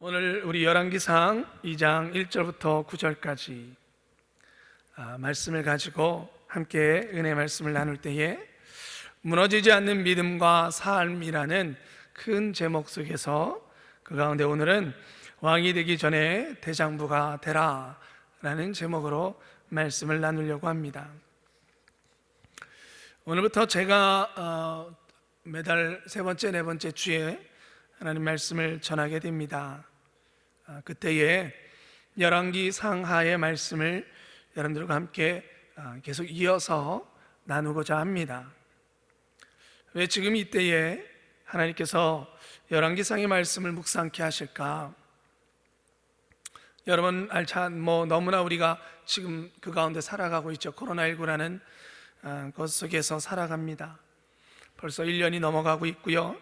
오늘 우리 열왕기상 2장 1절부터 9절까지 말씀을 가지고 함께 은혜 말씀을 나눌 때에 무너지지 않는 믿음과 삶이라는 큰 제목 속에서 그 가운데 오늘은 왕이 되기 전에 대장부가 되라 라는 제목으로 말씀을 나누려고 합니다. 오늘부터 제가 매달 세 번째, 네 번째 주에 하나님 말씀을 전하게 됩니다. 그때에 열왕기 상하의 말씀을 여러분들과 함께 계속 이어서 나누고자 합니다. 왜 지금 이때에 하나님께서 열왕기 상의 말씀을 묵상케 하실까? 여러분 너무나 우리가 지금 그 가운데 살아가고 있죠. 코로나19라는 것 속에서 살아갑니다. 벌써 1년이 넘어가고 있고요.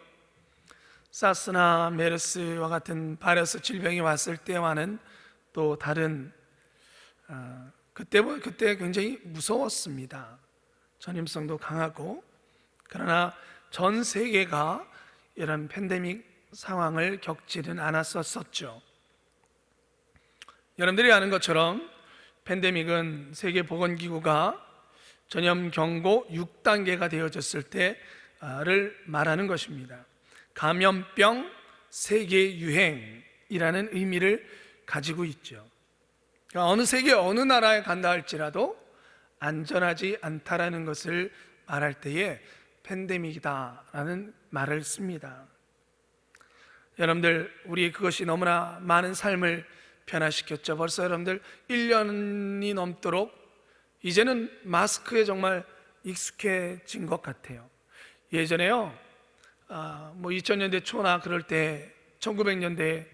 사스나 메르스와 같은 바이러스 질병이 왔을 때와는 또 다른 그때 굉장히 무서웠습니다. 전염성도 강하고, 그러나 전 세계가 이런 팬데믹 상황을 겪지는 않았었죠. 여러분들이 아는 것처럼 팬데믹은 세계보건기구가 전염 경고 6단계가 되어졌을 때를 말하는 것입니다. 감염병 세계 유행이라는 의미를 가지고 있죠. 그러니까 어느 세계 어느 나라에 간다 할지라도 안전하지 않다라는 것을 말할 때에 팬데믹이다라는 말을 씁니다. 여러분들, 우리 그것이 너무나 많은 삶을 변화시켰죠. 벌써 여러분들 1년이 넘도록 이제는 마스크에 정말 익숙해진 것 같아요. 예전에요, 2000년대 초나 그럴 때 1900년대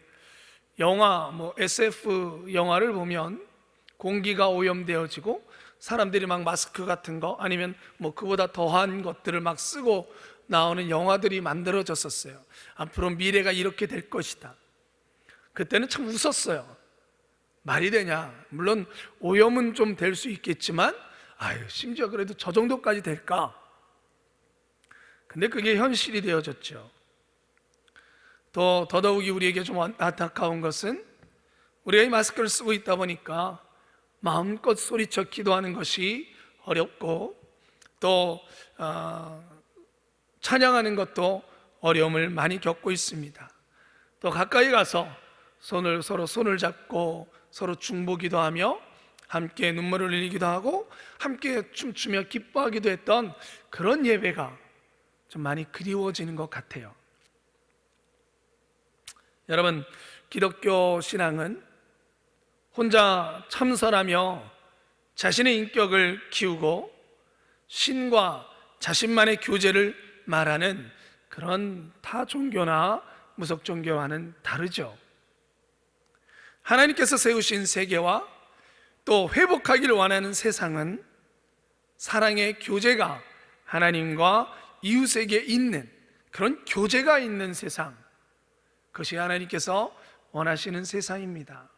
영화, SF 영화를 보면 공기가 오염되어지고 사람들이 막 마스크 같은 거 아니면 그보다 더한 것들을 막 쓰고 나오는 영화들이 만들어졌었어요. 앞으로 미래가 이렇게 될 것이다. 그때는 참 웃었어요. 말이 되냐? 물론 오염은 좀 될 수 있겠지만 심지어 그래도 저 정도까지 될까? 근데 그게 현실이 되어졌죠. 또 더더욱이 우리에게 좀 안타까운 것은 우리가 이 마스크를 쓰고 있다 보니까 마음껏 소리쳐 기도하는 것이 어렵고, 또 찬양하는 것도 어려움을 많이 겪고 있습니다. 또 가까이 가서 서로 손을 잡고 서로 중보기도 하며 함께 눈물을 흘리기도 하고 함께 춤추며 기뻐하기도 했던 그런 예배가 좀 많이 그리워지는 것 같아요. 여러분, 기독교 신앙은 혼자 참선하며 자신의 인격을 키우고 신과 자신만의 교제를 말하는 그런 타 종교나 무속 종교와는 다르죠. 하나님께서 세우신 세계와 또 회복하기를 원하는 세상은 사랑의 교제가 하나님과 이웃에게 있는 그런 교제가 있는 세상, 그것이 하나님께서 원하시는 세상입니다.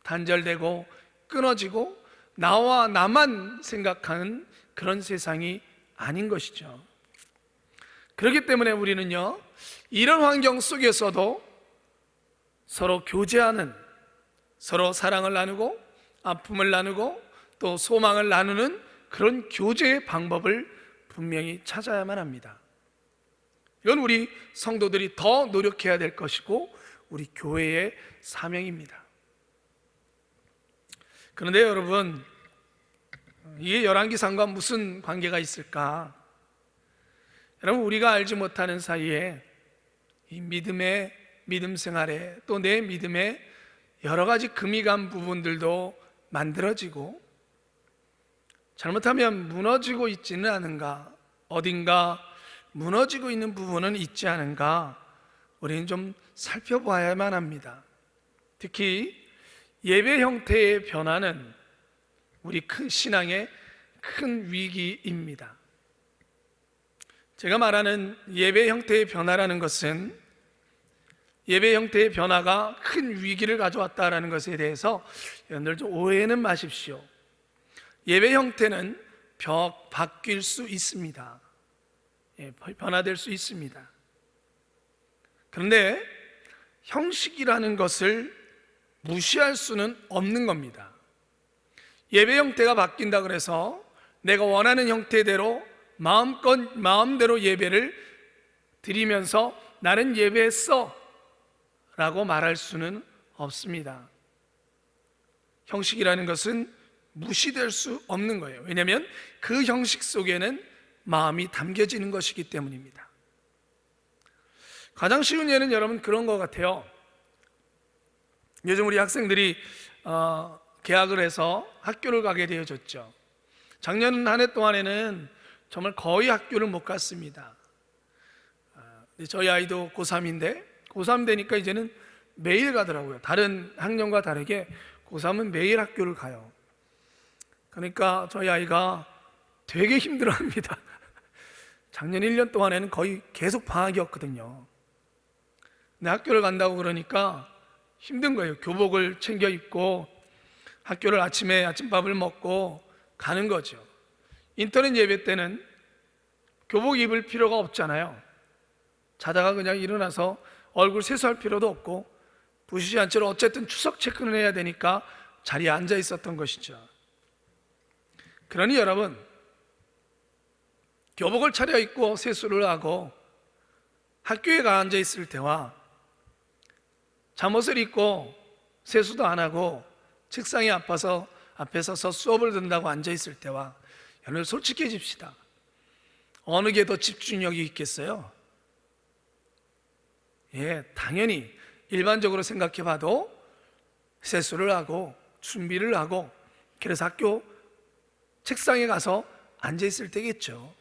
단절되고 끊어지고 나와 나만 생각하는 그런 세상이 아닌 것이죠. 그렇기 때문에 우리는요, 이런 환경 속에서도 서로 교제하는, 서로 사랑을 나누고 아픔을 나누고 또 소망을 나누는 그런 교제의 방법을 분명히 찾아야만 합니다. 이건 우리 성도들이 더 노력해야 될 것이고 우리 교회의 사명입니다. 그런데 여러분, 이게 열왕기상과 무슨 관계가 있을까? 여러분, 우리가 알지 못하는 사이에 이 믿음 생활에 또 내 믿음에 여러 가지 금이 간 부분들도 만들어지고, 잘못하면 무너지고 있지는 않은가, 어딘가 무너지고 있는 부분은 있지 않은가, 우리는 좀 살펴봐야만 합니다. 특히 예배 형태의 변화는 우리 큰 신앙의 큰 위기입니다. 제가 말하는 예배 형태의 변화라는 것은 예배 형태의 변화가 큰 위기를 가져왔다는 것에 대해서 여러분들 좀 오해는 마십시오. 예배 형태는 바뀔 수 있습니다. 변화될 수 있습니다. 그런데 형식이라는 것을 무시할 수는 없는 겁니다. 예배 형태가 바뀐다 그래서 내가 원하는 형태대로 마음대로 예배를 드리면서 나는 예배했어 라고 말할 수는 없습니다. 형식이라는 것은 무시될 수 없는 거예요. 왜냐하면 그 형식 속에는 마음이 담겨지는 것이기 때문입니다. 가장 쉬운 예는 여러분 그런 것 같아요. 요즘 우리 학생들이 개학을 해서 학교를 가게 되어졌죠. 작년 한 해 동안에는 정말 거의 학교를 못 갔습니다. 저희 아이도 고3인데 고3 되니까 이제는 매일 가더라고요. 다른 학년과 다르게 고3은 매일 학교를 가요. 그러니까 저희 아이가 되게 힘들어합니다. 작년 1년 동안에는 거의 계속 방학이었거든요. 근데 학교를 간다고 그러니까 힘든 거예요. 교복을 챙겨 입고 학교를 아침에 아침밥을 먹고 가는 거죠. 인터넷 예배 때는 교복 입을 필요가 없잖아요. 자다가 그냥 일어나서 얼굴 세수할 필요도 없고 부시지 않도록 어쨌든 추석 체크는 해야 되니까 자리에 앉아 있었던 것이죠. 그러니 여러분, 교복을 차려입고 세수를 하고 학교에 가 앉아 있을 때와 잠옷을 입고 세수도 안 하고 책상에 앞에 서서 수업을 듣는다고 앉아 있을 때와, 여러분 솔직해집시다. 어느 게 더 집중력이 있겠어요? 당연히 일반적으로 생각해 봐도 세수를 하고 준비를 하고 그래서 학교 책상에 가서 앉아 있을 때겠죠.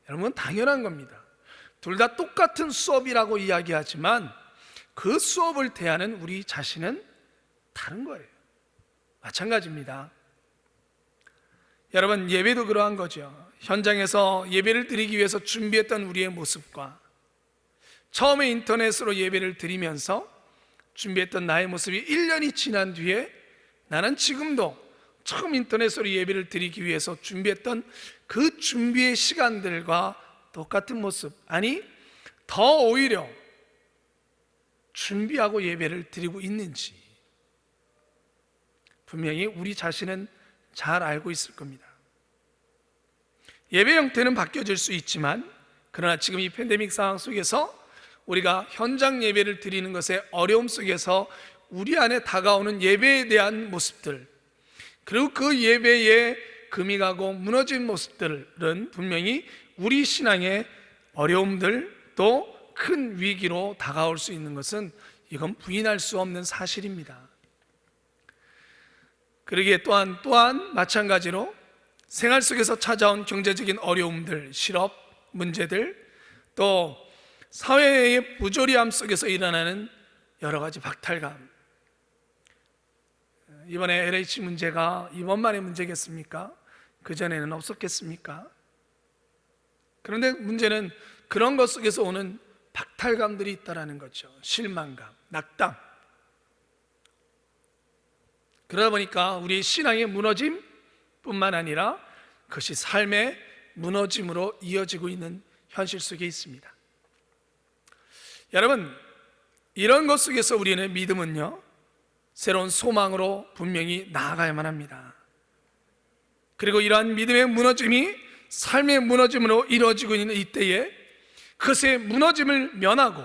여러분, 당연한 겁니다. 둘 다 똑같은 수업이라고 이야기하지만 그 수업을 대하는 우리 자신은 다른 거예요. 마찬가지입니다. 여러분, 예배도 그러한 거죠. 현장에서 예배를 드리기 위해서 준비했던 우리의 모습과 처음에 인터넷으로 예배를 드리면서 준비했던 나의 모습이 1년이 지난 뒤에 나는 지금도 처음 인터넷으로 예배를 드리기 위해서 준비했던 그 준비의 시간들과 똑같은 모습, 아니 더 오히려 준비하고 예배를 드리고 있는지 분명히 우리 자신은 잘 알고 있을 겁니다. 예배 형태는 바뀌어질 수 있지만 그러나 지금 이 팬데믹 상황 속에서 우리가 현장 예배를 드리는 것의 어려움 속에서 우리 안에 다가오는 예배에 대한 모습들, 그리고 그 예배에 금이 가고 무너진 모습들은 분명히 우리 신앙의 어려움들, 또 큰 위기로 다가올 수 있는 것은 이건 부인할 수 없는 사실입니다. 그러기에 또한 마찬가지로 생활 속에서 찾아온 경제적인 어려움들, 실업 문제들, 또 사회의 부조리함 속에서 일어나는 여러 가지 박탈감, 이번에 LH 문제가 이번만의 문제겠습니까? 그전에는 없었겠습니까? 그런데 문제는 그런 것 속에서 오는 박탈감들이 있다는 거죠. 실망감, 낙담. 그러다 보니까 우리의 신앙의 무너짐 뿐만 아니라 그것이 삶의 무너짐으로 이어지고 있는 현실 속에 있습니다. 여러분, 이런 것 속에서 우리는 믿음은요, 새로운 소망으로 분명히 나아가야만 합니다. 그리고 이러한 믿음의 무너짐이 삶의 무너짐으로 이루어지고 있는 이때에 그것의 무너짐을 면하고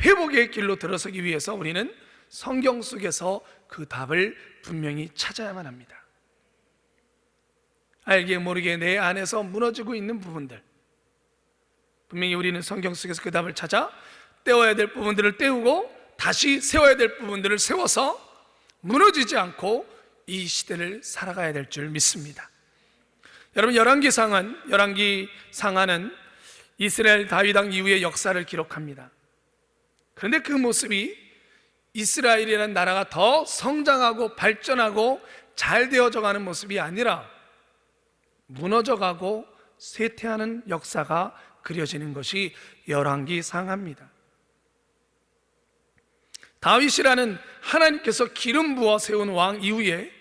회복의 길로 들어서기 위해서 우리는 성경 속에서 그 답을 분명히 찾아야만 합니다. 알게 모르게 내 안에서 무너지고 있는 부분들, 분명히 우리는 성경 속에서 그 답을 찾아 떼어야 될 부분들을 떼우고 다시 세워야 될 부분들을 세워서 무너지지 않고 이 시대를 살아가야 될 줄 믿습니다. 여러분, 열왕기 상하는 이스라엘 다윗 왕 이후의 역사를 기록합니다. 그런데 그 모습이 이스라엘이라는 나라가 더 성장하고 발전하고 잘 되어져가는 모습이 아니라 무너져가고 쇠퇴하는 역사가 그려지는 것이 열왕기 상하입니다. 다윗이라는 하나님께서 기름 부어 세운 왕 이후에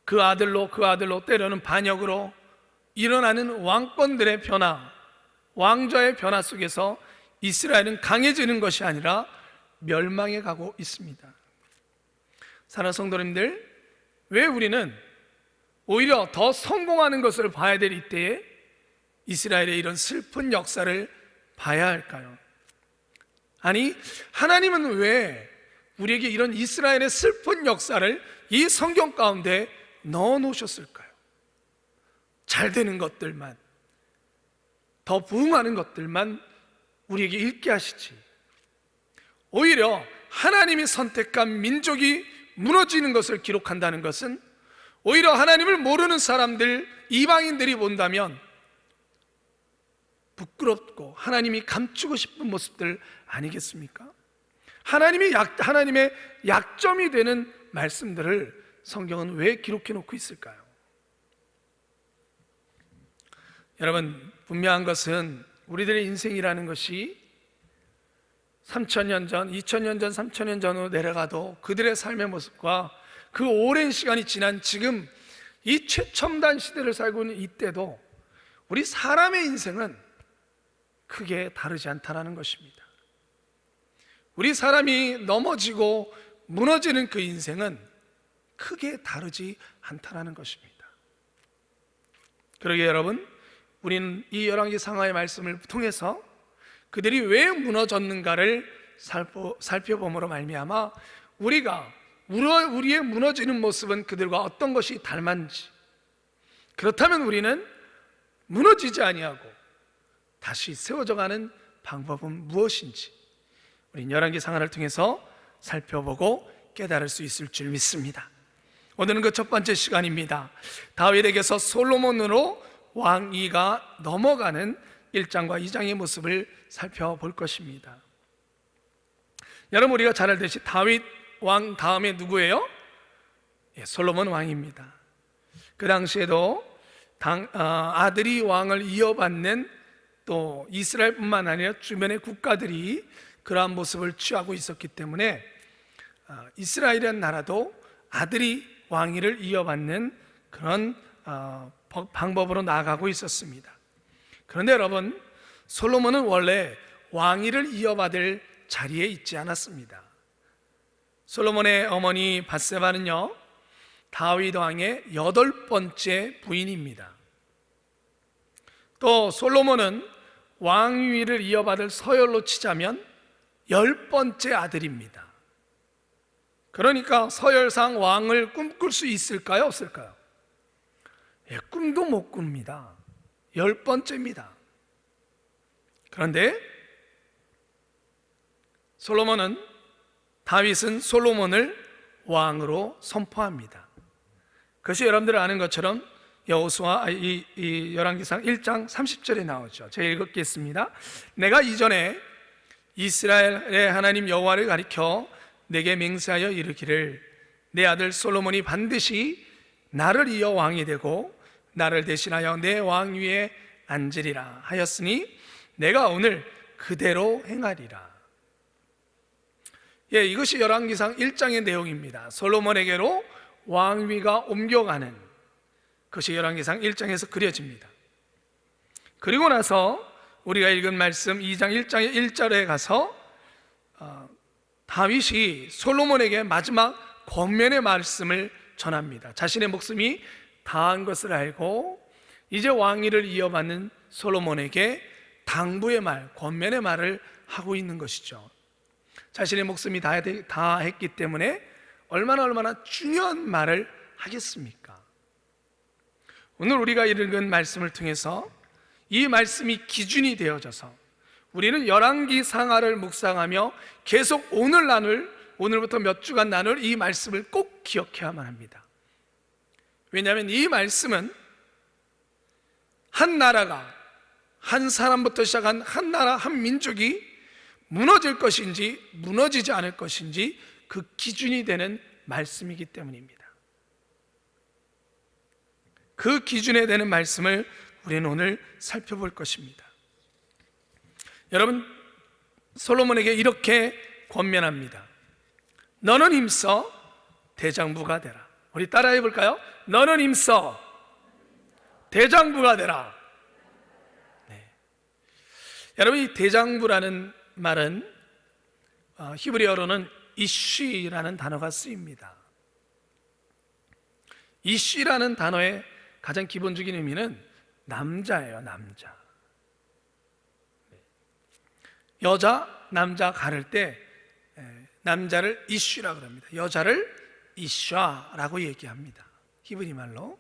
그 아들로 때로는 반역으로 일어나는 왕권들의 변화, 왕좌의 변화 속에서 이스라엘은 강해지는 것이 아니라 멸망해 가고 있습니다. 사랑하는 성도님들, 왜 우리는 오히려 더 성공하는 것을 봐야 될 이때에 이스라엘의 이런 슬픈 역사를 봐야 할까요? 아니, 하나님은 왜 우리에게 이런 이스라엘의 슬픈 역사를 이 성경 가운데 넣어 놓으셨을까요? 잘 되는 것들만, 더 부흥하는 것들만 우리에게 읽게 하시지, 오히려 하나님이 선택한 민족이 무너지는 것을 기록한다는 것은 오히려 하나님을 모르는 사람들, 이방인들이 본다면 부끄럽고 하나님이 감추고 싶은 모습들 아니겠습니까? 하나님의 약점이 되는 말씀들을 성경은 왜 기록해 놓고 있을까요? 여러분, 분명한 것은 우리들의 인생이라는 것이 3,000년 전, 2,000년 전, 3,000년 전으로 내려가도 그들의 삶의 모습과 그 오랜 시간이 지난 지금 이 최첨단 시대를 살고 있는 이때도 우리 사람의 인생은 크게 다르지 않다는 것입니다. 우리 사람이 넘어지고 무너지는 그 인생은 크게 다르지 않다는 것입니다. 그러게 여러분, 우리는 이 열왕기 상하의 말씀을 통해서 그들이 왜 무너졌는가를 살펴봄으로 말미암아 우리의 무너지는 모습은 그들과 어떤 것이 닮았는지, 그렇다면 우리는 무너지지 아니하고 다시 세워져가는 방법은 무엇인지 우린 열왕기 상하를 통해서 살펴보고 깨달을 수 있을 줄 믿습니다. 오늘은 그 첫 번째 시간입니다. 다윗에게서 솔로몬으로 왕위가 넘어가는 1장과 2장의 모습을 살펴볼 것입니다. 여러분, 우리가 잘 알듯이 다윗 왕 다음에 누구예요? 솔로몬 왕입니다. 그 당시에도 아들이 왕을 이어받는 또 이스라엘뿐만 아니라 주변의 국가들이 그러한 모습을 취하고 있었기 때문에 이스라엘이라는 나라도 아들이 왕위를 이어받는 그런 방법으로 나아가고 있었습니다. 그런데 여러분, 솔로몬은 원래 왕위를 이어받을 자리에 있지 않았습니다. 솔로몬의 어머니 밧세바는요, 다윗 왕의 8번째 부인입니다. 또 솔로몬은 왕위를 이어받을 서열로 치자면 10번째 아들입니다. 그러니까 서열상 왕을 꿈꿀 수 있을까요? 없을까요? 꿈도 못 꿉니다. 10번째입니다. 그런데 다윗은 솔로몬을 왕으로 선포합니다. 그것이 여러분들 아는 것처럼 여호수아 이 열왕기상 1장 30절에 나오죠. 제가 읽겠습니다. 내가 이전에 이스라엘의 하나님 여호와를 가리켜 내게 맹세하여 이르기를 내 아들 솔로몬이 반드시 나를 이어 왕이 되고 나를 대신하여 내 왕위에 앉으리라 하였으니 내가 오늘 그대로 행하리라. 이것이 열왕기상 1장의 내용입니다. 솔로몬에게로 왕위가 옮겨가는 것이 열왕기상 1장에서 그려집니다. 그리고 나서 우리가 읽은 말씀 2장 1장의 1절에 가서 다윗이 솔로몬에게 마지막 권면의 말씀을 전합니다. 자신의 목숨이 다한 것을 알고 이제 왕위를 이어받는 솔로몬에게 당부의 말, 권면의 말을 하고 있는 것이죠. 자신의 목숨이 다했기 때문에 얼마나 중요한 말을 하겠습니까? 오늘 우리가 읽은 말씀을 통해서 이 말씀이 기준이 되어져서 우리는 열왕기 상하를 묵상하며 계속 오늘부터 몇 주간 나눌 이 말씀을 꼭 기억해야만 합니다. 왜냐하면 이 말씀은 한 나라가, 한 사람부터 시작한 한 나라, 한 민족이 무너질 것인지 무너지지 않을 것인지 그 기준이 되는 말씀이기 때문입니다. 그 기준에 되는 말씀을 우리는 오늘 살펴볼 것입니다. 여러분, 솔로몬에게 이렇게 권면합니다. 너는 힘써 대장부가 되라. 우리 따라해 볼까요? 너는 힘써 대장부가 되라. 여러분, 이 대장부라는 말은 히브리어로는 이쉬라는 단어가 쓰입니다. 이쉬라는 단어의 가장 기본적인 의미는 남자예요. 남자. 여자, 남자 가를 때 남자를 이쉬라고 합니다. 여자를 이샤라고 얘기합니다. 히브리 말로.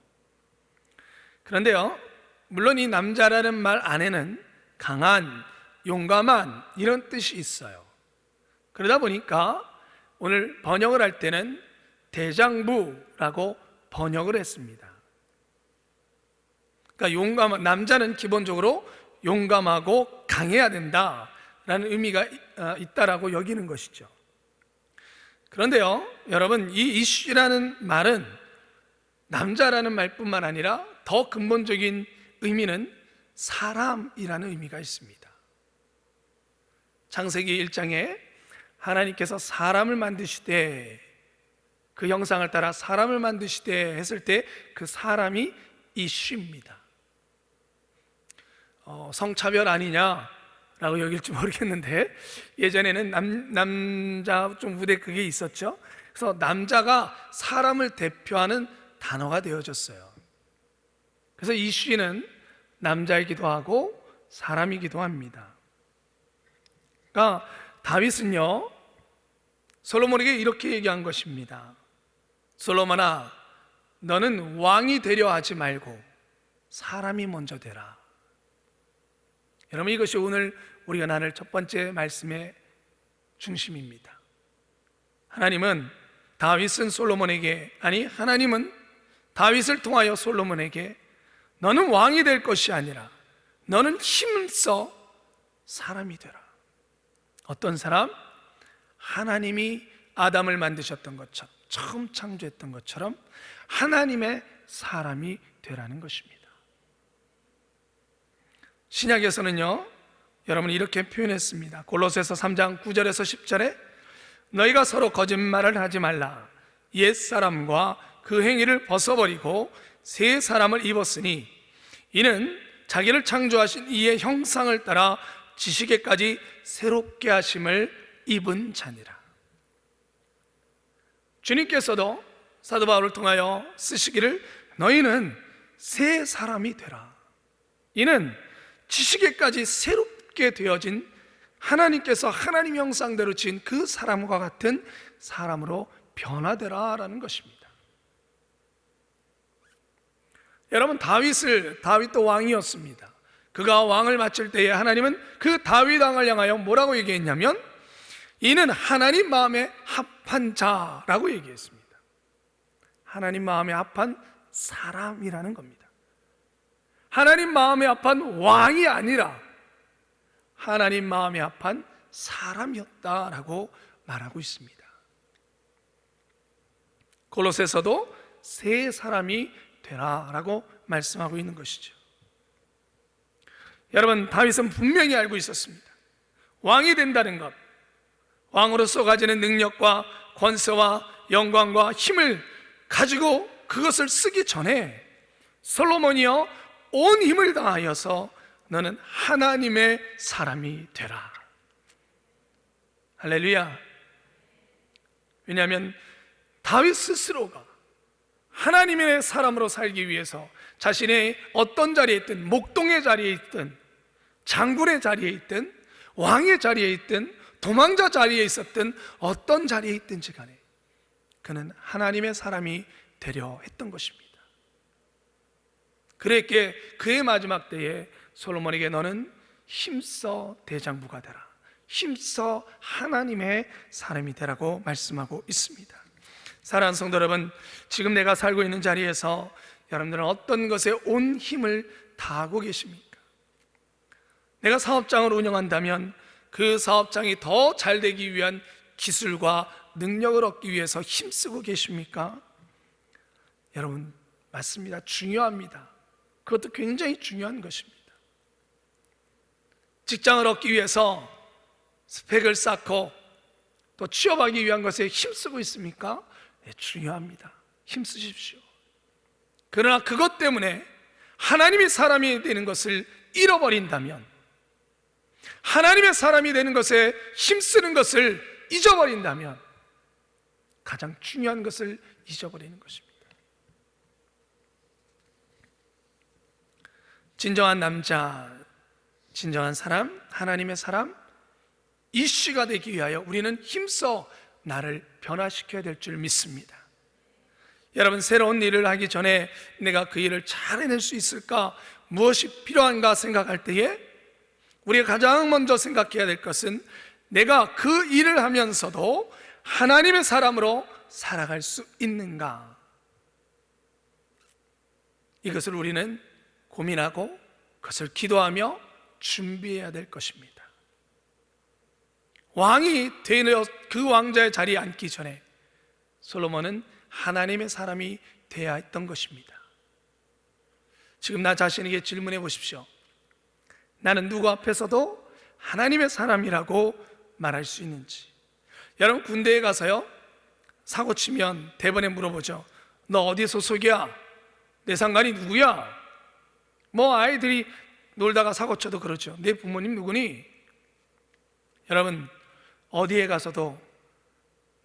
그런데요, 물론 이 남자라는 말 안에는 강한, 용감한 이런 뜻이 있어요. 그러다 보니까 오늘 번역을 할 때는 대장부라고 번역을 했습니다. 그러니까 남자는 기본적으로 용감하고 강해야 된다라는 의미가 있다라고 여기는 것이죠. 그런데요, 여러분, 이 이슈라는 말은 남자라는 말뿐만 아니라 더 근본적인 의미는 사람이라는 의미가 있습니다. 창세기 1장에 하나님께서 사람을 만드시되, 그 형상을 따라 사람을 만드시되 했을 때 그 사람이 이슈입니다. 성차별 아니냐라고 여길지 모르겠는데, 예전에는 남자 좀 부대 그게 있었죠. 그래서 남자가 사람을 대표하는 단어가 되어졌어요. 그래서 이슈는 남자이기도 하고 사람이기도 합니다. 그러니까 다윗은요, 솔로몬에게 이렇게 얘기한 것입니다. 솔로몬아, 너는 왕이 되려 하지 말고 사람이 먼저 되라. 여러분, 이것이 오늘 우리가 나눌 첫 번째 말씀의 중심입니다. 하나님은 다윗을 통하여 솔로몬에게 너는 왕이 될 것이 아니라 너는 힘써 사람이 되라. 어떤 사람? 하나님이 아담을 만드셨던 것처럼, 처음 창조했던 것처럼 하나님의 사람이 되라는 것입니다. 신약에서는요, 여러분 이렇게 표현했습니다. 골로새서 3장 9절에서 10절에 너희가 서로 거짓말을 하지 말라. 옛사람과 그 행위를 벗어버리고 새 사람을 입었으니 이는 자기를 창조하신 이의 형상을 따라 지식에까지 새롭게 하심을 입은 자니라. 주님께서도 사도 바울을 통하여 쓰시기를 너희는 새 사람이 되라. 이는 지식에까지 새롭게 되어진 하나님께서 하나님 형상대로 지은 그 사람과 같은 사람으로 변화되라라는 것입니다. 여러분, 다윗도 왕이었습니다. 그가 왕을 맡을 때에 하나님은 그 다윗 왕을 향하여 뭐라고 얘기했냐면 이는 하나님 마음에 합한 자라고 얘기했습니다. 하나님 마음에 합한 사람이라는 겁니다. 하나님 마음에 합한 왕이 아니라 하나님 마음에 합한 사람이었다라고 말하고 있습니다. 골로새서도 새 사람이 되라라고 말씀하고 있는 것이죠. 여러분, 다윗은 분명히 알고 있었습니다. 왕이 된다는 것, 왕으로서 가지는 능력과 권세와 영광과 힘을 가지고 그것을 쓰기 전에 솔로몬이여 온 힘을 다하여서 너는 하나님의 사람이 되라. 할렐루야. 왜냐하면 다윗 스스로가 하나님의 사람으로 살기 위해서 자신의 어떤 자리에 있든, 목동의 자리에 있든, 장군의 자리에 있든, 왕의 자리에 있든, 도망자 자리에 있었든, 어떤 자리에 있든지 간에 그는 하나님의 사람이 되려 했던 것입니다. 그랬기에 그의 마지막 때에 솔로몬에게 너는 힘써 대장부가 되라, 힘써 하나님의 사람이 되라고 말씀하고 있습니다. 사랑하는 성도 여러분, 지금 내가 살고 있는 자리에서 여러분들은 어떤 것에 온 힘을 다하고 계십니까? 내가 사업장을 운영한다면 그 사업장이 더 잘 되기 위한 기술과 능력을 얻기 위해서 힘쓰고 계십니까? 여러분, 맞습니다. 중요합니다. 그것도 굉장히 중요한 것입니다. 직장을 얻기 위해서 스펙을 쌓고 또 취업하기 위한 것에 힘쓰고 있습니까? 네, 중요합니다. 힘쓰십시오. 그러나 그것 때문에 하나님의 사람이 되는 것을 잃어버린다면, 하나님의 사람이 되는 것에 힘쓰는 것을 잊어버린다면 가장 중요한 것을 잊어버리는 것입니다. 진정한 남자, 진정한 사람, 하나님의 사람, 이슈가 되기 위하여 우리는 힘써 나를 변화시켜야 될 줄 믿습니다. 여러분, 새로운 일을 하기 전에 내가 그 일을 잘 해낼 수 있을까, 무엇이 필요한가 생각할 때에 우리가 가장 먼저 생각해야 될 것은 내가 그 일을 하면서도 하나님의 사람으로 살아갈 수 있는가, 이것을 우리는 고민하고 그것을 기도하며 준비해야 될 것입니다. 왕이 되어 그 왕자의 자리에 앉기 전에 솔로몬은 하나님의 사람이 되어야 했던 것입니다. 지금 나 자신에게 질문해 보십시오. 나는 누구 앞에서도 하나님의 사람이라고 말할 수 있는지. 여러분, 군대에 가서요, 사고 치면 대번에 물어보죠. 너 어디 소속이야? 내 상관이 누구야? 뭐 아이들이 놀다가 사고 쳐도 그러죠. 내 부모님 누구니? 여러분, 어디에 가서도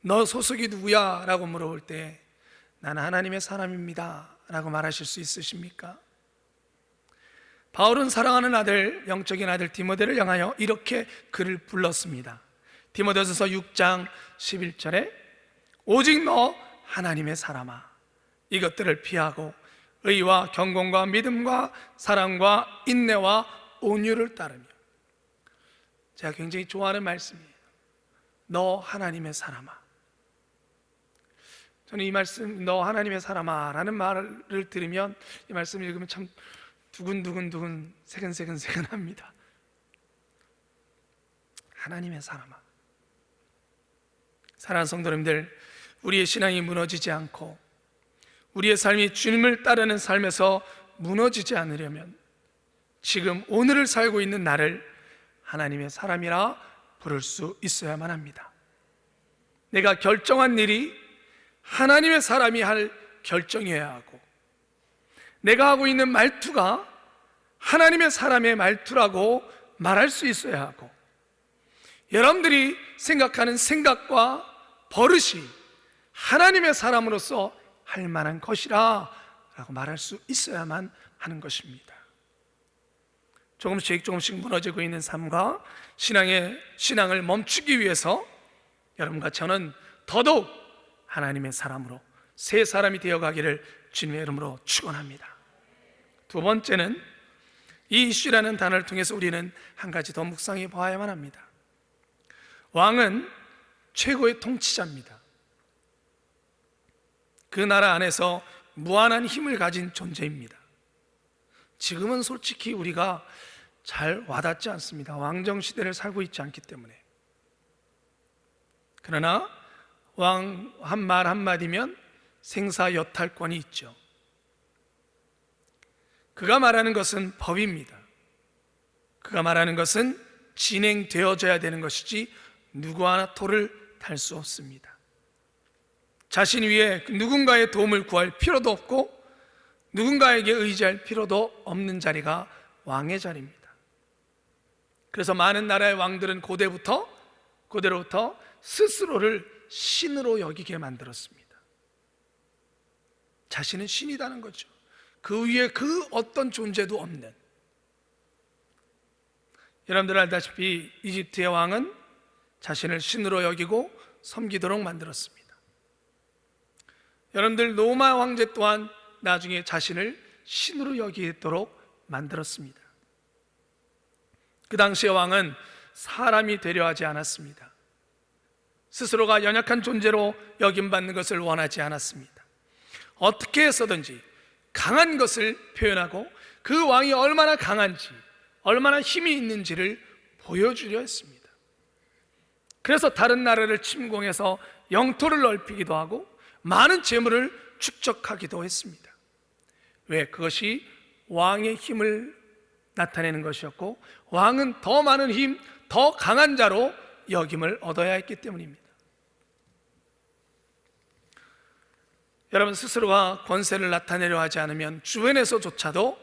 너 소속이 누구야? 라고 물어볼 때 나는 하나님의 사람입니다 라고 말하실 수 있으십니까? 바울은 사랑하는 아들, 영적인 아들 디모데를 향하여 이렇게 그를 불렀습니다. 디모데전서 6장 11절에 오직 너 하나님의 사람아, 이것들을 피하고 의와 경건과 믿음과 사랑과 인내와 온유를 따르며. 제가 굉장히 좋아하는 말씀이에요. 너 하나님의 사람아. 저는 이 말씀, 너 하나님의 사람아 라는 말을 들으면, 이 말씀을 읽으면 참 두근두근두근 새근새근합니다. 하나님의 사람아. 사랑하는 성도님들, 우리의 신앙이 무너지지 않고 우리의 삶이 주님을 따르는 삶에서 무너지지 않으려면 지금 오늘을 살고 있는 나를 하나님의 사람이라 부를 수 있어야만 합니다. 내가 결정한 일이 하나님의 사람이 할 결정이어야 하고, 내가 하고 있는 말투가 하나님의 사람의 말투라고 말할 수 있어야 하고, 여러분들이 생각하는 생각과 버릇이 하나님의 사람으로서 할 만한 것이라 라고 말할 수 있어야만 하는 것입니다. 조금씩 무너지고 있는 삶과 신앙을 멈추기 위해서 여러분과 저는 더더욱 하나님의 사람으로 새 사람이 되어가기를 주님의 이름으로 축원합니다. 두 번째는 이 이슈라는 단어를 통해서 우리는 한 가지 더 묵상해 보아야만 합니다. 왕은 최고의 통치자입니다. 그 나라 안에서 무한한 힘을 가진 존재입니다. 지금은 솔직히 우리가 잘 와닿지 않습니다. 왕정 시대를 살고 있지 않기 때문에. 그러나 왕 한 말 한마디면 생사여탈권이 있죠. 그가 말하는 것은 법입니다. 그가 말하는 것은 진행되어져야 되는 것이지 누구 하나 토를 달 수 없습니다. 자신 위에 누군가의 도움을 구할 필요도 없고 누군가에게 의지할 필요도 없는 자리가 왕의 자리입니다. 그래서 많은 나라의 왕들은 고대로부터 스스로를 신으로 여기게 만들었습니다. 자신은 신이라는 거죠. 그 위에 그 어떤 존재도 없는. 여러분들 알다시피 이집트의 왕은 자신을 신으로 여기고 섬기도록 만들었습니다. 여러분들 로마 황제 또한 나중에 자신을 신으로 여기도록 만들었습니다. 그 당시의 왕은 사람이 되려 하지 않았습니다. 스스로가 연약한 존재로 여김받는 것을 원하지 않았습니다. 어떻게 해서든지 강한 것을 표현하고 그 왕이 얼마나 강한지, 얼마나 힘이 있는지를 보여주려 했습니다. 그래서 다른 나라를 침공해서 영토를 넓히기도 하고 많은 재물을 축적하기도 했습니다. 왜? 그것이 왕의 힘을 나타내는 것이었고, 왕은 더 많은 힘, 더 강한 자로 여김을 얻어야 했기 때문입니다. 여러분, 스스로가 권세를 나타내려 하지 않으면 주변에서조차도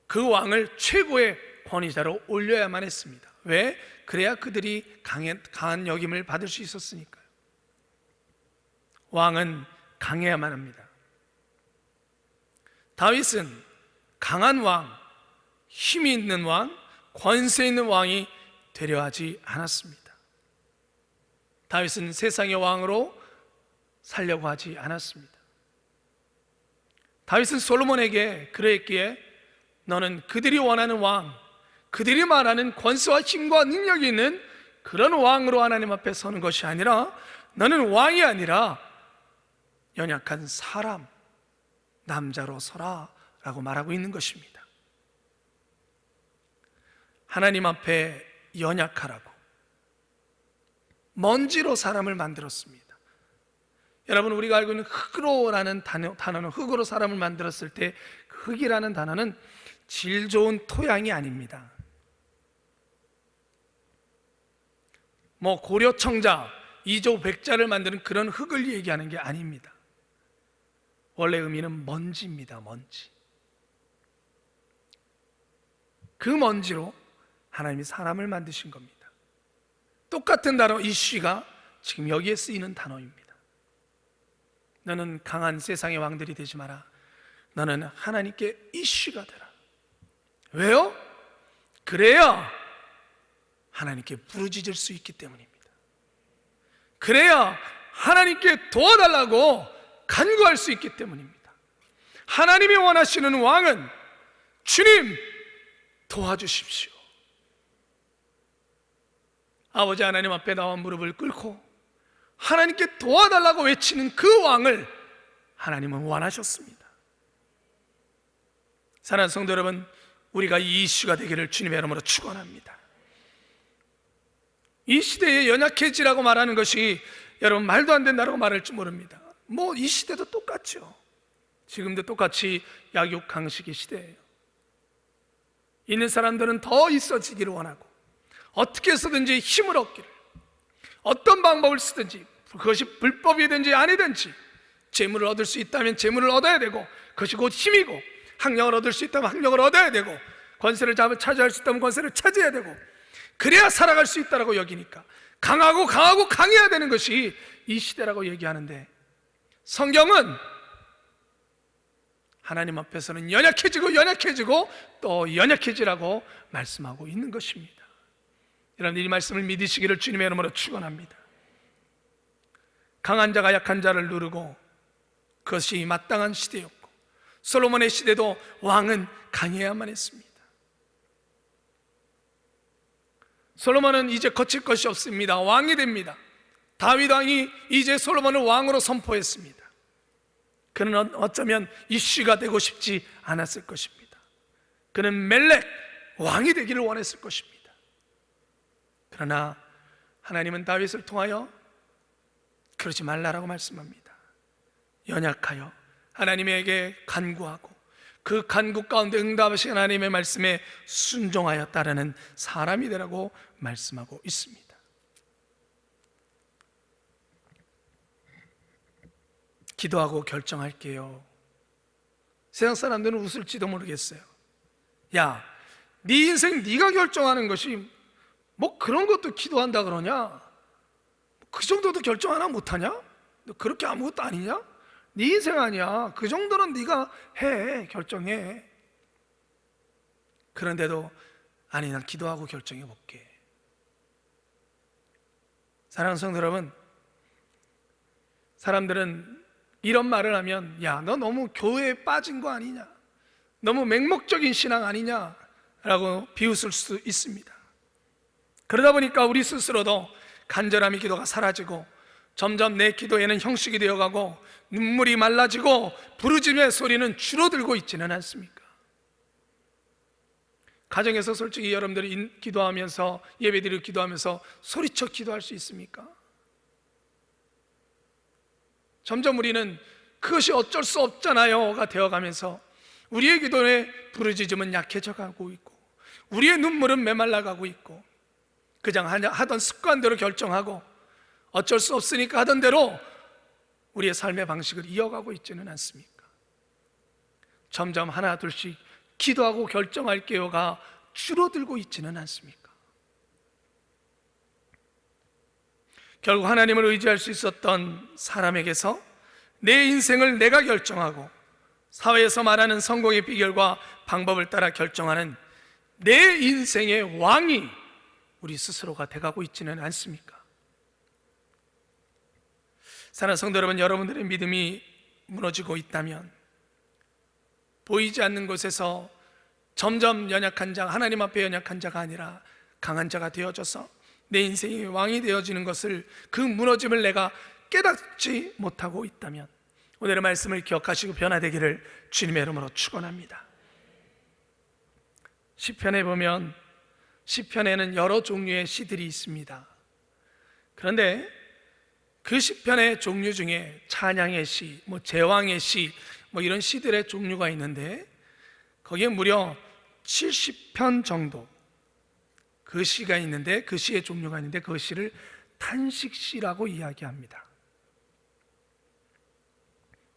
그 왕을 최고의 권위자로 올려야만 했습니다. 왜? 그래야 그들이 강한 역임을 받을 수 있었으니까요. 왕은 강해야만 합니다. 다윗은 강한 왕, 힘이 있는 왕, 권세 있는 왕이 되려 하지 않았습니다. 다윗은 세상의 왕으로 살려고 하지 않았습니다. 다윗은 솔로몬에게 그랬기에 너는 그들이 원하는 왕, 그들이 말하는 권세와 힘과 능력이 있는 그런 왕으로 하나님 앞에 서는 것이 아니라 너는 왕이 아니라 연약한 사람, 남자로 서라 라고 말하고 있는 것입니다. 하나님 앞에 연약하라고 먼지로 사람을 만들었습니다. 여러분, 우리가 알고 있는 흙으로라는 단어는, 흙으로 사람을 만들었을 때 흙이라는 단어는 질 좋은 토양이 아닙니다. 고려청자, 이조백자를 만드는 그런 흙을 얘기하는 게 아닙니다. 원래 의미는 먼지입니다. 먼지. 그 먼지로 하나님이 사람을 만드신 겁니다. 똑같은 단어 이쉬가 지금 여기에 쓰이는 단어입니다. 너는 강한 세상의 왕들이 되지 마라. 너는 하나님께 이쉬가 되라. 왜요? 그래야 하나님께 부르짖을 수 있기 때문입니다. 그래야 하나님께 도와달라고 간구할 수 있기 때문입니다. 하나님이 원하시는 왕은 주님 도와주십시오. 아버지 하나님 앞에 나와 무릎을 꿇고 하나님께 도와달라고 외치는 그 왕을 하나님은 원하셨습니다. 사랑하는 성도 여러분, 우리가 이 이슈가 되기를 주님의 이름으로 축원합니다. 이 시대에 연약해지라고 말하는 것이 여러분 말도 안 된다고 말할지 모릅니다. 이 시대도 똑같죠. 지금도 똑같이 약육 강식의 시대예요. 있는 사람들은 더 있어지기를 원하고 어떻게 해서든지 힘을 얻기를, 어떤 방법을 쓰든지, 그것이 불법이든지 아니든지 재물을 얻을 수 있다면 재물을 얻어야 되고, 그것이 곧 힘이고, 학력을 얻을 수 있다면 학력을 얻어야 되고, 권세를 차지할 수 있다면 권세를 차지해야 되고, 그래야 살아갈 수 있다고 여기니까 강하고 강해야 되는 것이 이 시대라고 얘기하는데, 성경은 하나님 앞에서는 연약해지고 또 연약해지라고 말씀하고 있는 것입니다. 여러분, 이 말씀을 믿으시기를 주님의 이름으로 축원합니다. 강한 자가 약한 자를 누르고, 그것이 마땅한 시대였고, 솔로몬의 시대도 왕은 강해야만 했습니다. 솔로몬은 이제 거칠 것이 없습니다. 왕이 됩니다. 다윗 왕이 이제 솔로몬을 왕으로 선포했습니다. 그는 어쩌면 이슈가 되고 싶지 않았을 것입니다. 그는 멜렉 왕이 되기를 원했을 것입니다. 그러나 하나님은 다윗을 통하여 그러지 말라라고 말씀합니다. 연약하여 하나님에게 간구하고 그 간구 가운데 응답하신 하나님의 말씀에 순종하여 따르는 사람이 되라고 말씀하고 있습니다. 기도하고 결정할게요. 세상 사람들은 웃을지도 모르겠어요. 야, 네 인생 네가 결정하는 것이 그런 것도 기도한다 그러냐? 그 정도도 결정 하나 못하냐? 너 그렇게 아무것도 아니냐? 네 인생 아니야. 그 정도는 네가 해, 결정해. 그런데도 아니, 난 기도하고 결정해 볼게. 사랑하는 성도 여러분, 사람들은 이런 말을 하면, 야, 너 너무 교회에 빠진 거 아니냐? 너무 맹목적인 신앙 아니냐? 라고 비웃을 수 있습니다. 그러다 보니까 우리 스스로도 간절함의 기도가 사라지고 점점 내 기도에는 형식이 되어가고 눈물이 말라지고 부르짖음의 소리는 줄어들고 있지는 않습니까? 가정에서 솔직히 여러분들이 기도하면서, 예배드리고 기도하면서 소리쳐 기도할 수 있습니까? 점점 우리는 그것이 어쩔 수 없잖아요가 되어가면서 우리의 기도의 부르짖음은 약해져 가고 있고, 우리의 눈물은 메말라가고 있고, 그냥 하던 습관대로 결정하고 어쩔 수 없으니까 하던 대로 우리의 삶의 방식을 이어가고 있지는 않습니까? 점점 하나 둘씩 기도하고 결정할게요가 줄어들고 있지는 않습니까? 결국 하나님을 의지할 수 있었던 사람에게서 내 인생을 내가 결정하고 사회에서 말하는 성공의 비결과 방법을 따라 결정하는 내 인생의 왕이 우리 스스로가 돼가고 있지는 않습니까? 사랑하는 성도 여러분, 여러분들의 믿음이 무너지고 있다면 보이지 않는 곳에서 점점 연약한 자, 하나님 앞에 연약한 자가 아니라 강한 자가 되어져서 내 인생이 왕이 되어지는 것을, 그 무너짐을 내가 깨닫지 못하고 있다면 오늘의 말씀을 기억하시고 변화되기를 주님의 이름으로 축원합니다. 시편에 보면 시편에는 여러 종류의 시들이 있습니다. 그런데 그 시편의 종류 중에 찬양의 시, 제왕의 시, 이런 시들의 종류가 있는데 거기에 무려 70편 정도 그 시가 있는데, 그 시의 종류가 있는데 그 시를 탄식시라고 이야기합니다.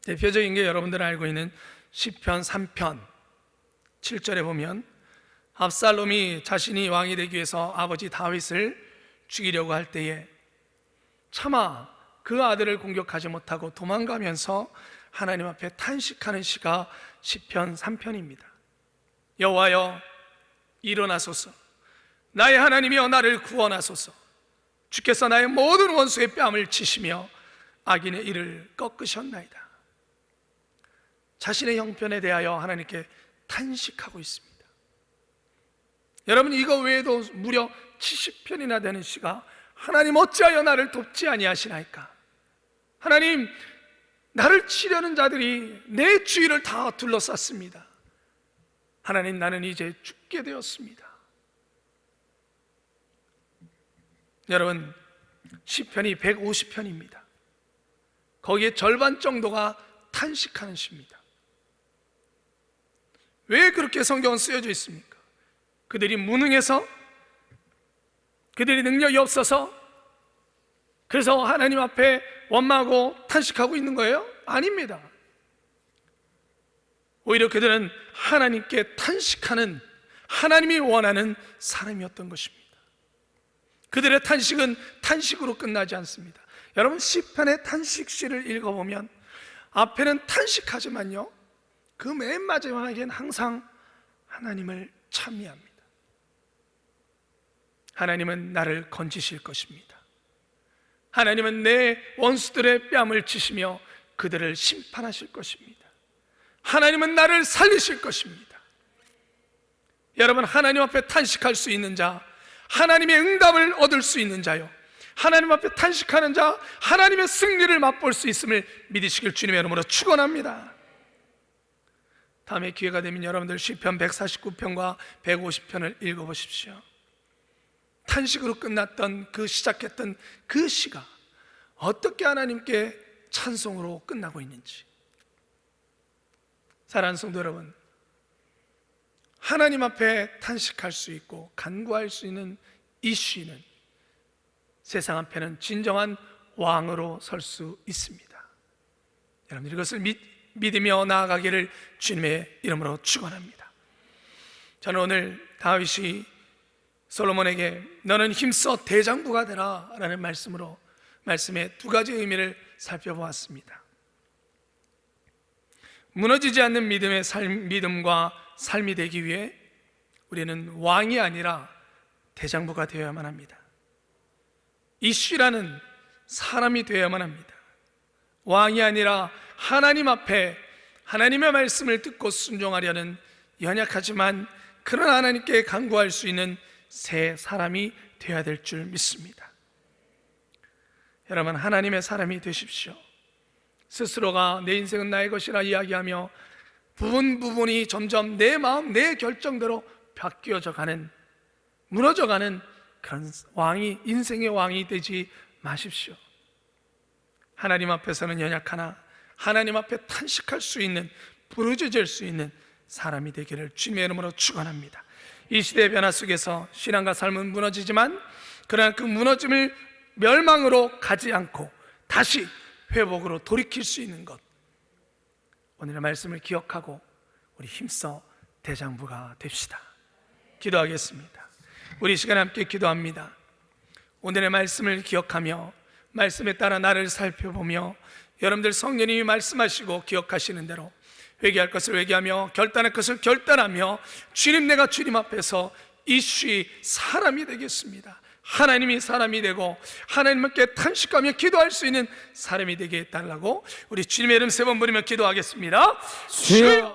대표적인 게 여러분들 알고 있는 시편 3편 7절에 보면 압살롬이 자신이 왕이 되기 위해서 아버지 다윗을 죽이려고 할 때에 차마 그 아들을 공격하지 못하고 도망가면서 하나님 앞에 탄식하는 시가 시편 3편입니다. 여호와여 일어나소서, 나의 하나님이여 나를 구원하소서. 주께서 나의 모든 원수의 뺨을 치시며 악인의 이를 꺾으셨나이다. 자신의 형편에 대하여 하나님께 탄식하고 있습니다. 여러분, 이거 외에도 무려 70편이나 되는 시가 하나님 어찌하여 나를 돕지 아니하시나이까, 하나님 나를 치려는 자들이 내 주위를 다 둘러쌌습니다. 하나님 나는 이제 죽게 되었습니다. 여러분, 시편이 150편입니다. 거기에 절반 정도가 탄식하는 시입니다. 왜 그렇게 성경은 쓰여져 있습니까? 그들이 무능해서? 그들이 능력이 없어서? 그래서 하나님 앞에 원망하고 탄식하고 있는 거예요? 아닙니다. 오히려 그들은 하나님께 탄식하는, 하나님이 원하는 사람이었던 것입니다. 그들의 탄식은 탄식으로 끝나지 않습니다. 여러분, 시편의 탄식시를 읽어보면 앞에는 탄식하지만요, 그 맨 마지막에는 항상 하나님을 찬미합니다. 하나님은 나를 건지실 것입니다. 하나님은 내 원수들의 뺨을 치시며 그들을 심판하실 것입니다. 하나님은 나를 살리실 것입니다. 여러분, 하나님 앞에 탄식할 수 있는 자, 하나님의 응답을 얻을 수 있는 자요, 하나님 앞에 탄식하는 자, 하나님의 승리를 맛볼 수 있음을 믿으시길 주님의 이름으로 축원합니다. 다음에 기회가 되면 여러분들 시편 149편과 150편을 읽어보십시오. 탄식으로 끝났던 시작했던 그 시가 어떻게 하나님께 찬송으로 끝나고 있는지. 사랑하는 성도 여러분, 하나님 앞에 탄식할 수 있고 간구할 수 있는 이 시는 세상 앞에는 진정한 왕으로 설 수 있습니다. 여러분, 이것을 믿으며 나아가기를 주님의 이름으로 축원합니다. 저는 오늘 다윗이 솔로몬에게 너는 힘써 대장부가 되라 라는 말씀의 두 가지 의미를 살펴보았습니다. 무너지지 않는 믿음과 삶이 되기 위해 우리는 왕이 아니라 대장부가 되어야만 합니다. 이씨라는 사람이 되어야만 합니다. 왕이 아니라 하나님 앞에 하나님의 말씀을 듣고 순종하려는 연약하지만 그러나 하나님께 간구할 수 있는 새 사람이 되어야 될 줄 믿습니다. 여러분, 하나님의 사람이 되십시오. 스스로가 내 인생은 나의 것이라 이야기하며 부분이 점점 내 마음, 내 결정대로 바뀌어져 가는, 무너져가는 그런 인생의 왕이 되지 마십시오. 하나님 앞에서는 연약하나 하나님 앞에 탄식할 수 있는, 부르짖을 수 있는 사람이 되기를 주님의 이름으로 축원합니다. 이 시대의 변화 속에서 신앙과 삶은 무너지지만 그러나 그 무너짐을 멸망으로 가지 않고 다시 회복으로 돌이킬 수 있는 것, 오늘의 말씀을 기억하고 우리 힘써 대장부가 됩시다. 기도하겠습니다. 우리 시간 함께 기도합니다. 오늘의 말씀을 기억하며 말씀에 따라 나를 살펴보며 여러분들 성령님이 말씀하시고 기억하시는 대로 회개할 것을 회개하며 결단할 것을 결단하며 주님, 내가 주님 앞에서 이슈 사람이 되겠습니다. 하나님이 사람이 되고 하나님께 탄식하며 기도할 수 있는 사람이 되게 해달라고 우리 주님의 이름 3번 부르며 기도하겠습니다. 주여!